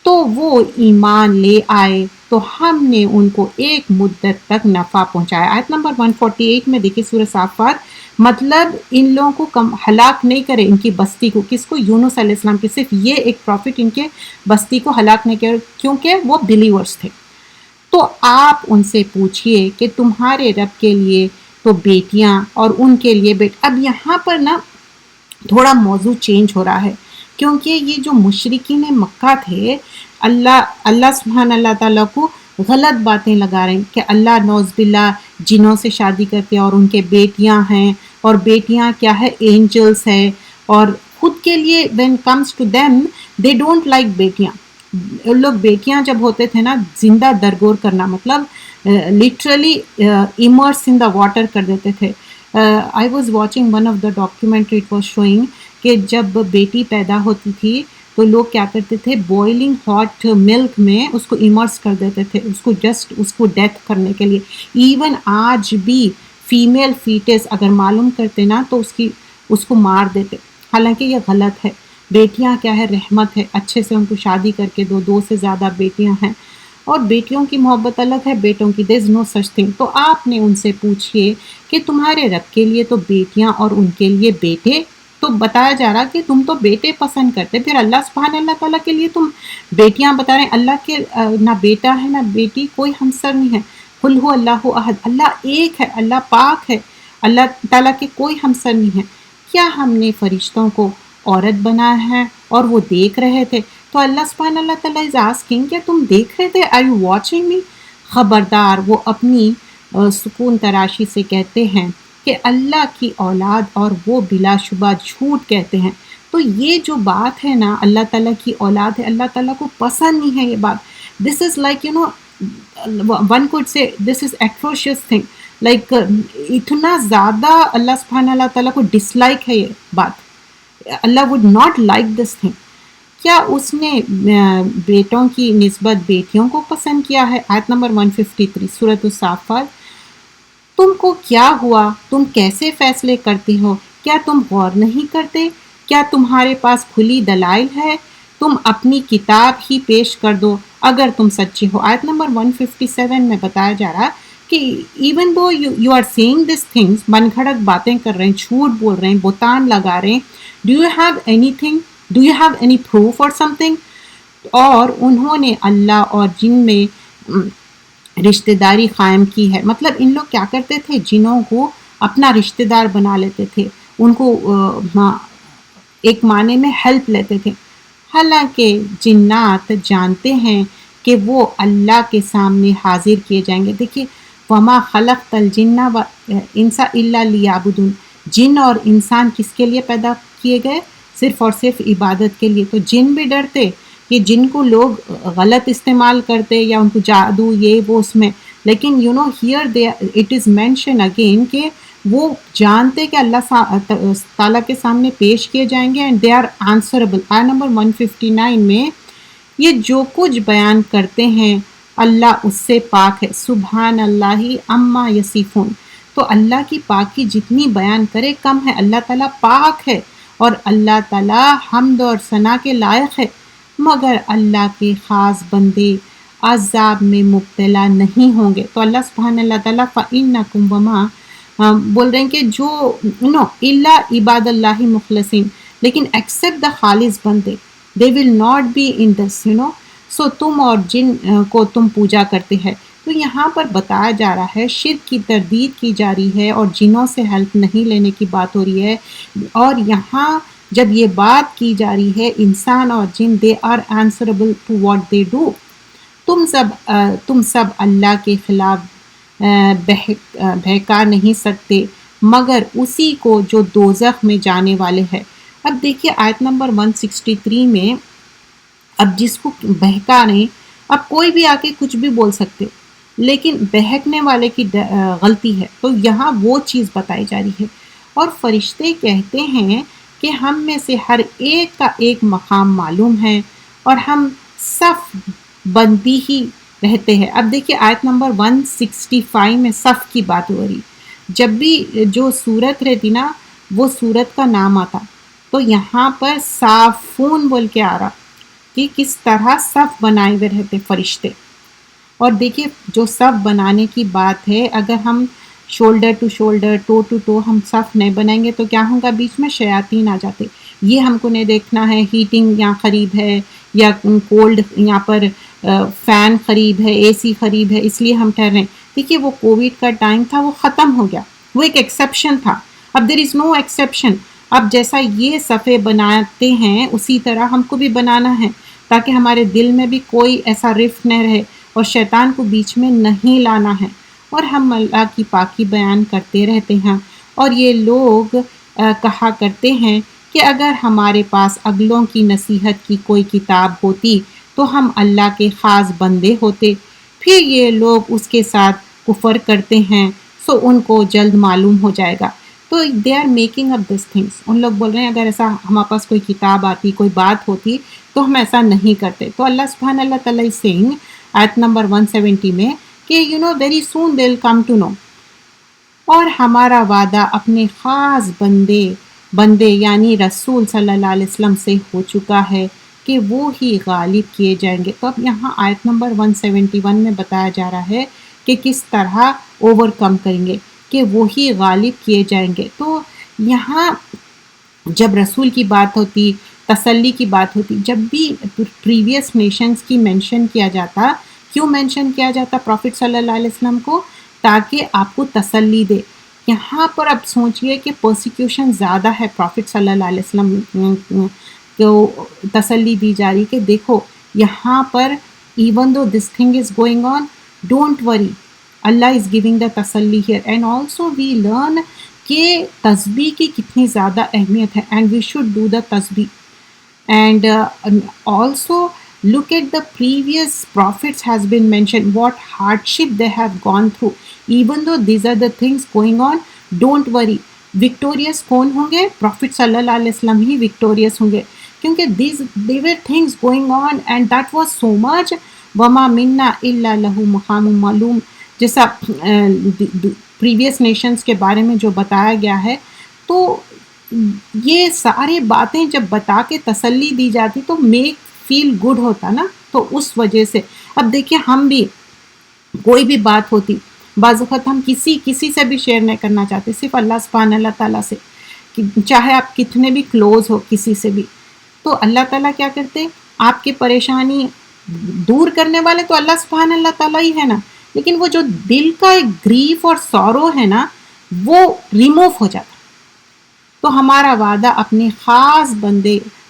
تو وہ ایمان لے آئے تو ہم نے ان کو ایک مدت تک نفع پہنچایا. آیت نمبر 148 میں دیکھیں سورہ صافات, مطلب ان لوگوں کو ہلاک نہیں کرے, ان کی بستی کو. کس کو؟ یونس علیہ السلام کی. صرف یہ ایک پروفٹ ان کے بستی کو ہلاک نہیں کرے کیونکہ وہ بلیورز تھے. تو آپ ان سے پوچھئے کہ تمہارے رب کے لیے تو بیٹیاں اور ان کے لیے اب یہاں پر نا تھوڑا موضوع چینج ہو رہا ہے کیونکہ یہ جو مشرکین مکہ تھے, اللہ سبحانہ اللہ تعالیٰ کو غلط باتیں لگا رہے ہیں کہ اللہ نعوذ باللہ جنوں سے شادی کرتے ہیں اور ان کے بیٹیاں ہیں, اور بیٹیاں کیا ہے, اینجلز ہے. اور خود کے لیے when comes to them they don't like بیٹیاں. لوگ بیٹیاں جب ہوتے تھے نا, زندہ درگور کرنا مطلب literally immerse in the water کر دیتے تھے. I was watching one of the documentary, it was showing کہ جب بیٹی پیدا ہوتی تھی تو لوگ کیا کرتے تھے, بوائلنگ ہاٹ ملک میں اس کو امرس کر دیتے تھے, اس کو جسٹ اس کو ڈیتھ کرنے کے لیے. ایون آج بھی فیمیل فیٹس اگر معلوم کرتے نا تو اس کو مار دیتے. حالانکہ یہ غلط ہے. بیٹیاں کیا ہے, رحمت ہے. اچھے سے ان کو شادی کر کے دو سے زیادہ بیٹیاں ہیں, اور بیٹیوں کی محبت الگ ہے, بیٹوں کی there is no such thing. تو آپ نے ان سے پوچھئے کہ تمہارے رب کے لیے تو بیٹیاں اور ان کے لیے بیٹے. تو بتایا جا رہا کہ تم تو بیٹے پسند کرتے, پھر اللہ سبحانہ اللہ تعالیٰ کے لیے تم بیٹیاں بتا رہے ہیں. اللہ کے نہ بیٹا ہے نہ بیٹی, کوئی ہمسر نہیں ہے. قل هو اللہ احد, اللہ ایک ہے, اللہ پاک ہے, اللہ تعالیٰ کے کوئی ہمسر نہیں ہے. کیا ہم نے فرشتوں کو عورت بنایا ہے اور وہ دیکھ رہے تھے؟ تو اللہ سبحانہ اللہ تعالیٰ از آسکنگ کہ تم دیکھ رہے تھے, آر یو واچنگ می؟ خبردار, وہ اپنی سکون تراشی سے کہتے ہیں کہ اللہ کی اولاد اور وہ بلا شبہ جھوٹ کہتے ہیں. تو یہ جو بات ہے نا, اللہ تعالیٰ کی اولاد ہے, اللہ تعالیٰ کو پسند نہیں ہے یہ بات. This is like you know one could say this is ایٹروشیس thing, like اتنا زیادہ اللہ سبحانہ اللہ تعالیٰ کو ڈس لائک ہے یہ بات. Allah would not like this thing. کیا اس نے بیٹوں کی نسبت بیٹیوں کو پسند کیا ہے؟ آیت نمبر 153 سورۃ الصافات. تم کو کیا ہوا؟ تم کیسے فیصلے کرتے ہو؟ کیا تم غور نہیں کرتے؟ کیا تمہارے پاس کھلی دلائل ہے؟ تم اپنی کتاب ہی پیش کر دو اگر تم سچے ہو. آیت نمبر 157 میں بتایا جا رہا کہ even though you are seeing this things, من گھڑت باتیں کر رہے ہیں, جھوٹ بول رہے ہیں, بہتان لگا رہے ہیں, do you have any thing, do you have any proof اور سم تھنگ؟ اور انہوں نے اللہ اور جن میں رشتہ داری قائم کی ہے. مطلب ان لوگ کیا کرتے تھے, جنوں کو اپنا رشتہ دار بنا لیتے تھے, ان کو ایک معنی میں ہیلپ لیتے تھے. حالانکہ جنات جانتے ہیں کہ وہ اللہ کے سامنے حاضر کیے جائیں گے. دیکھیے, وما خلقت الجن والانس الا لیعبدون, جن اور انسان کس کے لیے پیدا کیے گئے؟ صرف اور صرف عبادت کے لیے. تو جن بھی ڈرتے کہ جن کو لوگ غلط استعمال کرتے یا ان کو جادو یہ وہ اس میں, لیکن you know here it is mention again کہ وہ جانتے کہ اللہ تعالیٰ کے سامنے پیش کیے جائیں گے اینڈ دے آر آنسربل. آیت نمبر 159 میں یہ جو کچھ بیان کرتے ہیں اللہ اس سے پاک ہے. سبحان اللہ عما یصفون. تو اللہ کی پاکی جتنی بیان کرے کم ہے. اللہ تعالیٰ پاک ہے اور اللہ تعالیٰ حمد اور ثنا کے لائق ہے. مگر اللہ کے خاص بندے عذاب میں مبتلا نہیں ہوں گے. تو اللہ سبحانہ اللہ تعالیٰ فَإِنَّكُمْ وَمَا بول رہے ہیں کہ جو نو الا عباد اللہ مخلصین، لیکن ایکسیپٹ دا خالص بندے دے ول ناٹ بی ان دس سو تم اور جن کو تم پوجا کرتے ہیں. تو یہاں پر بتایا جا رہا ہے شرک کی تردید کی جا رہی ہے اور جنوں سے ہیلپ نہیں لینے کی بات ہو رہی ہے. اور یہاں جب یہ بات کی جا رہی ہے انسان اور جن they are answerable to what they do. تم سب اللہ کے خلاف بہکا نہیں سکتے مگر اسی کو جو دوزخ میں جانے والے ہیں. اب دیکھیے آیت نمبر 163 میں اب جس کو بہکا نہیں، اب کوئی بھی آ کے کچھ بھی بول سکتے لیکن بہکنے والے کی غلطی ہے. تو یہاں وہ چیز بتائی جا رہی ہے. اور فرشتے کہتے ہیں کہ ہم میں سے ہر ایک کا ایک مقام معلوم ہے اور ہم صف بندی ہی رہتے ہیں. اب دیکھیے آیت نمبر 165 میں صف کی بات ہو رہی. جب بھی جو صورت رہتی نا وہ صورت کا نام آتا، تو یہاں پر صافون بول کے آ رہا کہ کس طرح صف بنائے ہوئے رہتے فرشتے. اور دیکھیے جو صف بنانے کی بات ہے، اگر ہم shoulder to shoulder to to to ہم صف نہیں بنائیں گے تو کیا ہوگا، بیچ میں شیاطین آ جاتے. یہ ہم کو نہیں دیکھنا ہے ہیٹنگ یہاں قریب ہے یا کولڈ یہاں پر فین قریب ہے، اے سی قریب ہے، اس لیے ہم ٹھہر رہے ہیں. دیکھیے وہ کووڈ کا ٹائم تھا، وہ ختم ہو گیا، وہ ایک ایکسیپشن تھا. اب دیر از نو ایکسیپشن. اب جیسا یہ صفحے بناتے ہیں اسی طرح ہم کو بھی بنانا ہے تاکہ ہمارے دل میں بھی کوئی ایسا رفت نہ رہے اور شیطان کو بیچ میں نہیں لانا ہے. اور ہم اللہ کی پاکی بیان کرتے رہتے ہیں. اور یہ لوگ کہا کرتے ہیں کہ اگر ہمارے پاس اگلوں کی نصیحت کی کوئی کتاب ہوتی تو ہم اللہ کے خاص بندے ہوتے. پھر یہ لوگ اس کے ساتھ کفر کرتے ہیں سو ان کو جلد معلوم ہو جائے گا. تو they are making up this things. ان لوگ بول رہے ہیں اگر ایسا ہمارے پاس کوئی کتاب آتی، کوئی بات ہوتی تو ہم ایسا نہیں کرتے. تو اللہ سبحانہ اللہ تعالیٰ از سیئنگ آیت نمبر 170 میں کہ very soon they will come to know. اور ہمارا وعدہ اپنے خاص بندے یعنی رسول صلی اللہ علیہ وسلم سے ہو چکا ہے کہ وہ ہی غالب کیے جائیں گے. تو اب یہاں آیت نمبر 171 میں بتایا جا رہا ہے کہ کس طرح اوور کم کریں گے، کہ وہی غالب کیے جائیں گے. تو یہاں جب رسول کی بات ہوتی، تسلی کی بات ہوتی، جب بھی پریویس نیشنز کی مینشن کیا جاتا، کیوں مینشن کیا جاتا پروفٹ صلی اللہ علیہ وسلم کو؟ تاکہ آپ کو تسلی دے. یہاں پر اب سوچئے کہ پرسیکیوشن زیادہ ہے، پروفٹ صلی اللہ علیہ وسلم کو تسلی دی جا رہی کہ دیکھو یہاں پر even though this thing is going on don't worry, Allah is giving the tasalli here. And also we learn کہ تسبیح کی کتنی زیادہ اہمیت ہے and we should do the tasbih. And also look at the previous prophets has been mentioned what hardship they have gone through. Even though these are the things going on, don't worry. Victorious کون ہوں گے؟ Prophet صلی اللہ علیہ وسلم ہی victorious ہوں گے کیونکہ they were things going on and that was so much. وَمَا مِنَّا إِلَّا لَهُ مَقَامٌ مَعْلُوم. جیسا previous nations کے بارے میں جو بتایا گیا ہے. تو یہ سارے باتیں جب بتا کے تسلی دی جاتی تو میک فیل گڈ ہوتا نا. تو اس وجہ سے اب دیکھیے ہم بھی کوئی بھی بات ہوتی، بعض وقت ہم کسی سے بھی شیئر نہیں کرنا چاہتے، صرف اللہ سبحانہ اللہ تعالیٰ سے، چاہے آپ کتنے بھی کلوز ہو کسی سے بھی. تو اللہ تعالیٰ کیا کرتے؟ آپ کی پریشانی دور کرنے والے تو اللہ سبحانہ اللہ تعالیٰ ہی ہے نا، لیکن وہ جو دل کا ایک گریف اور سورو ہے نا وہ ریموو ہو جاتا. تو ہمارا وعدہ اپنے خاص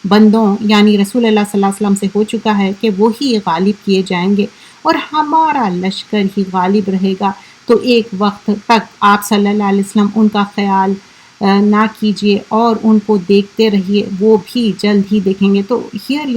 بندوں یعنی رسول اللہ صلی اللہ علیہ وسلم سے ہو چکا ہے کہ وہی غالب کیے جائیں گے اور ہمارا لشکر ہی غالب رہے گا. تو ایک وقت تک آپ صلی اللہ علیہ وسلم ان کا خیال نہ کیجیے اور ان کو دیکھتے رہیے، وہ بھی جلد ہی دیکھیں گے. تو here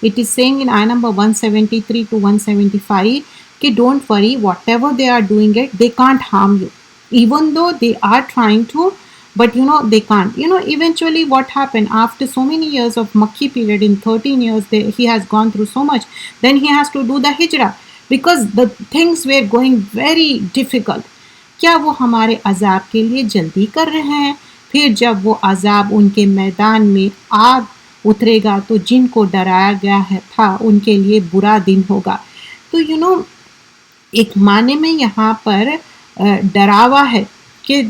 it is saying in آیت نمبر 173 to 175 کہ don't worry whatever they are doing it they can't harm you even though they are trying to. But they can't. Eventually what happened after so many years of Makki period, in 13 years, he has gone through so much. Then he has to do the hijrah because the things were going very difficult. کیا وہ ہمارے عذاب کے لیے جلدی کر رہے ہیں؟ پھر جب وہ عذاب ان کے میدان میں آگ اترے گا تو جن کو ڈرایا گیا تھا ان کے لیے برا دن ہوگا. تو ایک معنی میں یہاں پر ڈراوا ہے کہ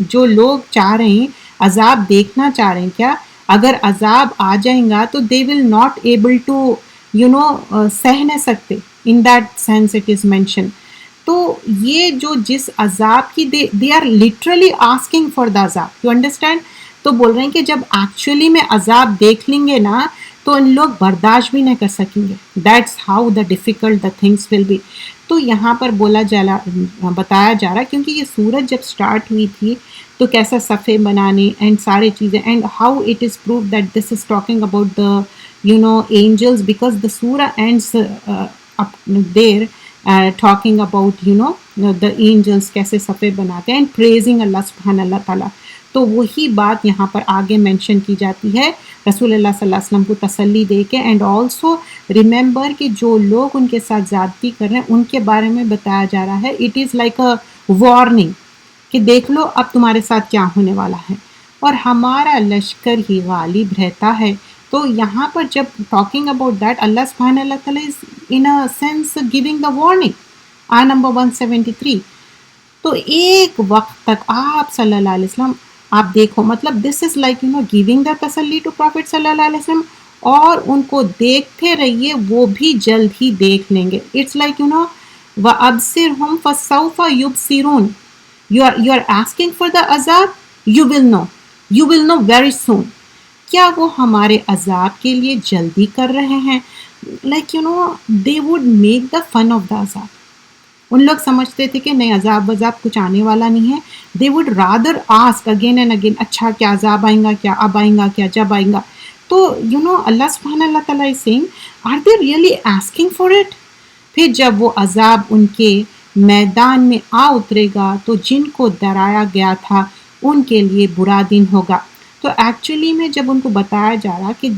جو لوگ چاہ رہے ہیں عذاب دیکھنا چاہ رہے ہیں کیا اگر عذاب آ جائیں گا تو they will not able to سہ نہ سکتے. in that sense it is mentioned. تو یہ جو جس عذاب کی they are literally asking for the عذاب. you understand؟ تو بول رہے ہیں کہ جب ایکچولی میں عذاب دیکھ لیں گے نا تو ان لوگ برداشت بھی نہیں کر سکیں گے. That's how the difficult the things will be. تو یہاں پر بتایا جا رہا کیونکہ یہ سورت جب سٹارٹ ہوئی تھی تو کیسا صفحے بنانے اینڈ سارے چیزیں and how it is proof that this is talking about the angels because the surah ends up there talking about the angels کیسے صفحے بناتے ہیں and praising اللہ سبحانہ اللہ تعالیٰ. تو وہی بات یہاں پر آگے مینشن کی جاتی ہے رسول اللہ صلی اللہ علیہ وسلم کو تسلی دے کے اینڈ آلسو ریممبر کہ جو لوگ ان کے ساتھ زیادتی کر رہے ہیں ان کے بارے میں بتایا جا رہا ہے. It is like a warning کہ دیکھ لو اب تمہارے ساتھ کیا ہونے والا ہے اور ہمارا لشکر ہی غالب رہتا ہے. تو یہاں پر جب ٹاکنگ اباؤٹ دیٹ اللہ سبحانہ اللہ تعالیٰ is in a sense giving the warning. آیت نمبر 173. تو ایک وقت تک آپ صلی اللہ علیہ وسلم آپ دیکھو مطلب دس از لائک گیونگ دا تسلی ٹو پروفیٹ صلی اللہ علیہ وسلم اور ان کو دیکھتے رہیے وہ بھی جلد ہی دیکھ لیں گے. اٹس لائک وَأَبْصِرْهُمْ فَسَوْفَ يُبْصِرُونَ. You are asking for the عذاب, you will know very soon. کیا وہ ہمارے عذاب کے لیے جلدی کر رہے ہیں؟ Like they would make the fun of the عذاب. ان لوگ سمجھتے تھے کہ نہیں عذاب کچھ آنے والا نہیں ہے. they would rather ask again and again اچھا کیا عذاب آئیں گا کیا اب آئیں گا کیا جب آئیں گا. تو اللہ سبحانہ اللہ تعالیٰ is saying are they really asking for it. پھر جب وہ عذاب ان کے میدان میں آ اترے گا تو جن کو ڈرایا گیا تھا ان کے لیے برا دن ہوگا. تو ایکچولی میں جب ان کو بتایا جا رہا کہ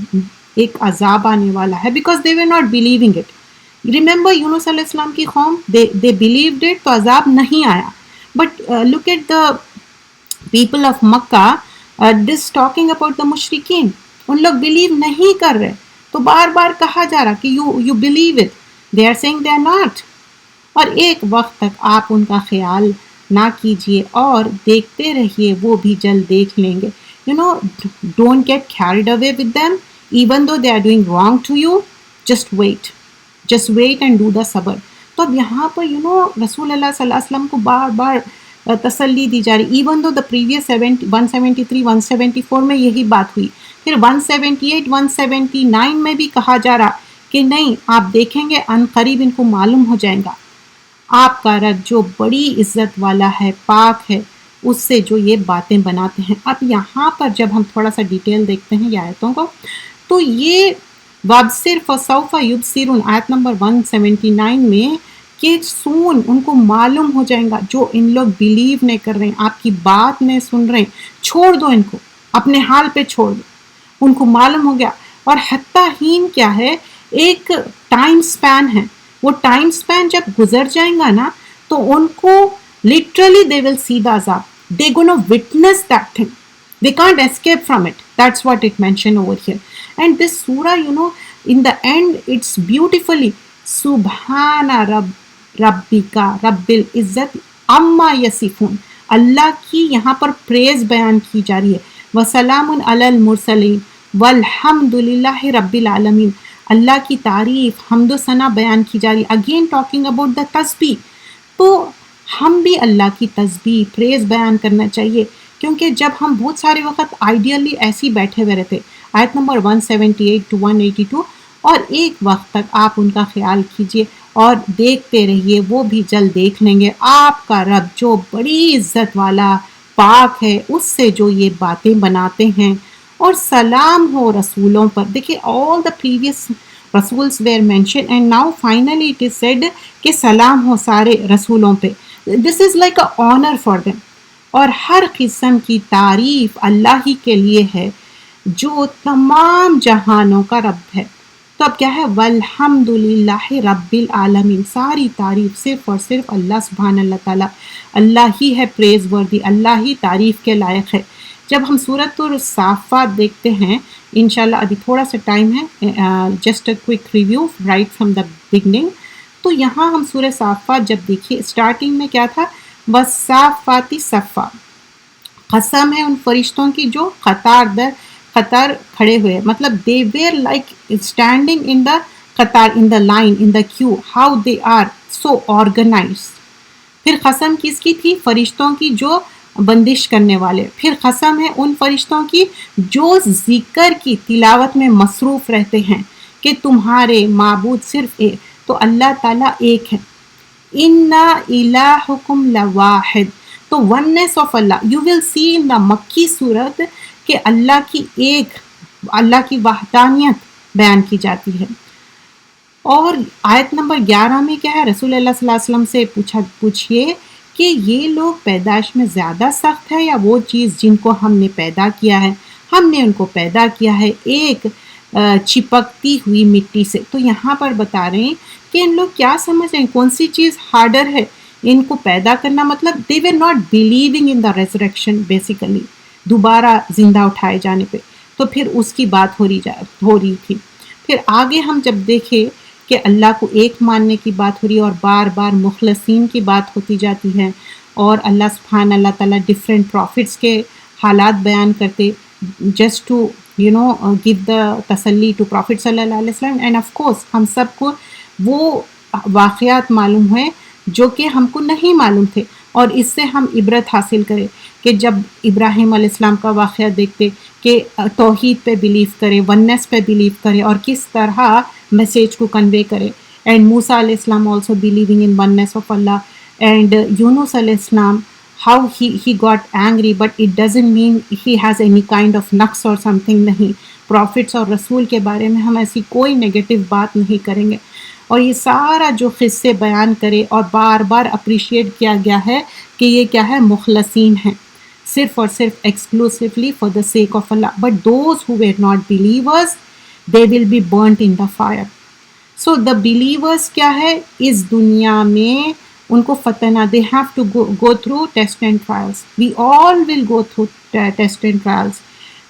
ایک عذاب آنے والا ہے because they were not believing it. Remember Yunus علیہ السلام کی قوم دے بلیوڈ اٹ تو عذاب نہیں آیا. But look at the people of Mecca this talking about the mushrikeen. ان لوگ بلیو نہیں کر رہے تو بار بار کہا جا رہا کہ you believe it. They are seeing they are not. اور ایک وقت تک آپ ان کا خیال نہ کیجیے اور دیکھتے رہیے وہ بھی جلد دیکھ لیں گے. Don't get carried away with them even though they are doing wrong to you. Just wait and do the sabr. تو اب یہاں پر رسول اللہ صلی اللہ علیہ وسلم کو بار بار تسلی دی جا رہی even though the previous 173 174 میں یہی بات ہوئی. پھر 178 179 میں بھی کہا جا رہا کہ نہیں آپ دیکھیں گے ان قریب ان کو معلوم ہو جائے گا آپ کا رب جو بڑی عزت والا ہے پاک ہے اس سے جو یہ باتیں بناتے ہیں. اب یہاں پر جب ہم تھوڑا سا ڈیٹیل دیکھتے ہیں یہ آیتوں کو تو یہ وَابْصِرْ فَسَوْفَ يُبْصِرُونَ آیت نمبر 179 میں کہ سون ان کو معلوم ہو جائے گا جو ان لوگ بلیو نہیں کر رہے ہیں آپ کی بات نہیں سن رہے ہیں چھوڑ دو ان کو اپنے حال پہ چھوڑ دو. ان کو معلوم ہو گیا. اور حتیٰ ہین کیا ہے ایک ٹائم سپین ہے. وہ ٹائم سپین جب گزر جائیں گا نا تو ان کو literally they will see the azab. They're going to witness that thing. They can't escape from it. That's what it mentioned over here. And this surah, in the end, it's beautifully Subhana Rabbika Rabbil Izzat Amma Yasifun. اللہ کی یہاں پر پریز بیان کی جا رہی ہے. وَسَلَامٌ عَلَى الْمُرْسَلِينَ وَالْحَمْدُ لِلَّهِ رَبِّ الْعَالَمِينَ. اللہ کی تعریف حمد و ثنا بیان کی جا رہی ہے. اگین ٹاکنگ اباؤٹ دا تسبیح. تو ہم بھی اللہ کی تسبیح پریز بیان کرنا چاہیے کیونکہ جب ہم بہت سارے وقت آئیڈیلی ایسے ہی بیٹھے ہوئے رہتے. آیت نمبر 178 to 182 اور ایک وقت تک آپ ان کا خیال کیجئے اور دیکھتے رہیے وہ بھی جلد دیکھ لیں گے آپ کا رب جو بڑی عزت والا پاک ہے اس سے جو یہ باتیں بناتے ہیں. اور سلام ہو رسولوں پر. دیکھیں all the previous رسولس were mentioned and now finally it is said کہ سلام ہو سارے رسولوں پہ. This is like a honor for them. اور ہر قسم کی تعریف اللہ ہی کے لیے ہے جو تمام جہانوں کا رب ہے. تو اب کیا ہے والحمد للہ رب العالمین. ساری تعریف صرف اور صرف اللہ سبحان اللہ تعالیٰ. اللہ ہی ہے پریز وردی. اللہ ہی تعریف کے لائق ہے. جب ہم سورۃ الصافات دیکھتے ہیں انشاءاللہ، ابھی تھوڑا سا ٹائم ہے، just a quick review right from the beginning. تو یہاں ہم سورہ صافات جب دیکھیے اسٹارٹنگ میں کیا تھا، بس صافاتی صفا، قسم ہے ان فرشتوں کی جو قطار در قطار کھڑے ہوئے، مطلب they were like standing in the qatar, in the line, in the queue, how they are so organize. پھر قسم کس کی تھی، فرشتوں کی جو بندش کرنے والے. پھر قسم ہے ان فرشتوں کی جو ذکر کی تلاوت میں مصروف رہتے ہیں کہ تمہارے معبود صرف ایک، تو اللہ تعالیٰ ایک ہے. اِنَّا إِلَٰهُكُمْ لَوَاحِدٌ. تو oneness of Allah you will see in the Makki surat کہ اللہ کی وحدانیت بیان کی جاتی ہے. اور آیت نمبر 11 میں کیا ہے، رسول اللہ صلی اللہ علیہ وسلم سے پوچھئے کہ یہ لوگ پیدائش میں زیادہ سخت ہے یا وہ چیز جن کو ہم نے پیدا کیا ہے. ہم نے ان کو پیدا کیا ہے ایک چپکتی ہوئی مٹی سے. تو یہاں پر بتا رہے ہیں کہ ان لوگ کیا سمجھ رہے ہیں کون سی چیز ہارڈر ہے ان کو پیدا کرنا، مطلب they were not believing in the resurrection basically، دوبارہ زندہ اٹھائے جانے پہ. تو پھر اس کی بات ہو رہی تھی. پھر آگے ہم جب دیکھے کہ اللہ کو ایک ماننے کی بات ہو رہی ہے اور بار بار مخلصین کی بات ہوتی جاتی ہے، اور اللہ تعالیٰ ڈفرینٹ پروفٹس کے حالات بیان کرتے جسٹ ٹو گیو دا تسلی ٹو پروفٹ صلی اللہ علیہ وسلم. اینڈ آف کورس ہم سب کو وہ واقعات معلوم ہیں جو کہ ہم کو نہیں معلوم تھے، اور اس سے ہم عبرت حاصل کریں کہ جب ابراہیم علیہ السلام کا واقعہ دیکھتے کہ توحید پہ بلیو کرے، وننس پہ بلیو کرے اور کس طرح میسیج کو کنوے کرے. اینڈ موسیٰ علیہ السلام also believing in oneness of Allah. And Yunus علیہ السلام how he got angry, but it doesn't mean he has any kind of نقص or something. نہیں، پروفٹس اور رسول کے بارے میں ہم ایسی کوئی نیگیٹو بات نہیں کریں گے. اور یہ سارا جو قصے بیان کرے اور بار بار اپریشیٹ کیا گیا ہے کہ یہ کیا ہے، مخلصین ہیں، صرف اور صرف exclusively for the sake of Allah. But those who were not believers they will be burnt in the fire. So the believers کیا ہے، اس دنیا میں ان کو فتح نہ، they have to go through test and trials. We all will go through test and trials.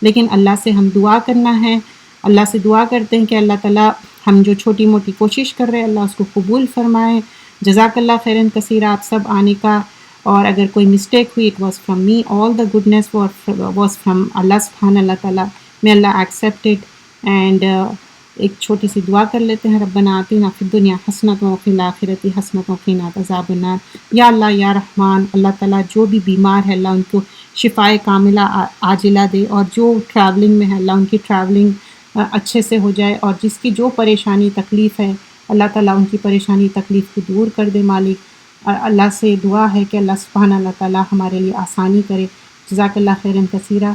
لیکن اللہ سے ہم دعا کرنا ہے، اللہ سے دعا کرتے ہیں کہ اللہ تعالیٰ ہم جو چھوٹی موٹی کوشش کر رہے ہیں اللہ اس کو قبول فرمائے. جزاک اللہ خیراً کثیرہ آپ سب آنے کا. اور اگر کوئی مسٹیک ہوئی it was from me, all the goodness was from Allah سبحانہ اللہ تعالیٰ. میں اللہ ایکسیپٹ اٹ. اینڈ ایک چھوٹی سی دعا کر لیتے ہیں. ربنا آتنا فی الدنیا حسنۃ وفی الآخرۃ حسنۃ وقنا عذاب النار. یا اللہ یا رحمان، اللہ تعالیٰ جو بھی بیمار ہے اللہ ان کو شفائے کاملہ عاجلہ دے، اور جو ٹریولنگ میں ہے اللہ ان کی ٹریولنگ اچھے سے ہو جائے، اور جس کی جو پریشانی تکلیف ہے اللہ تعالیٰ ان کی پریشانی تکلیف کو دور کر دے مالک. اور اللہ سے دعا ہے کہ اللہ سبحانہ اللہ تعالیٰ ہمارے لیے آسانی کرے. جزاک اللہ خیراً کثیرہ.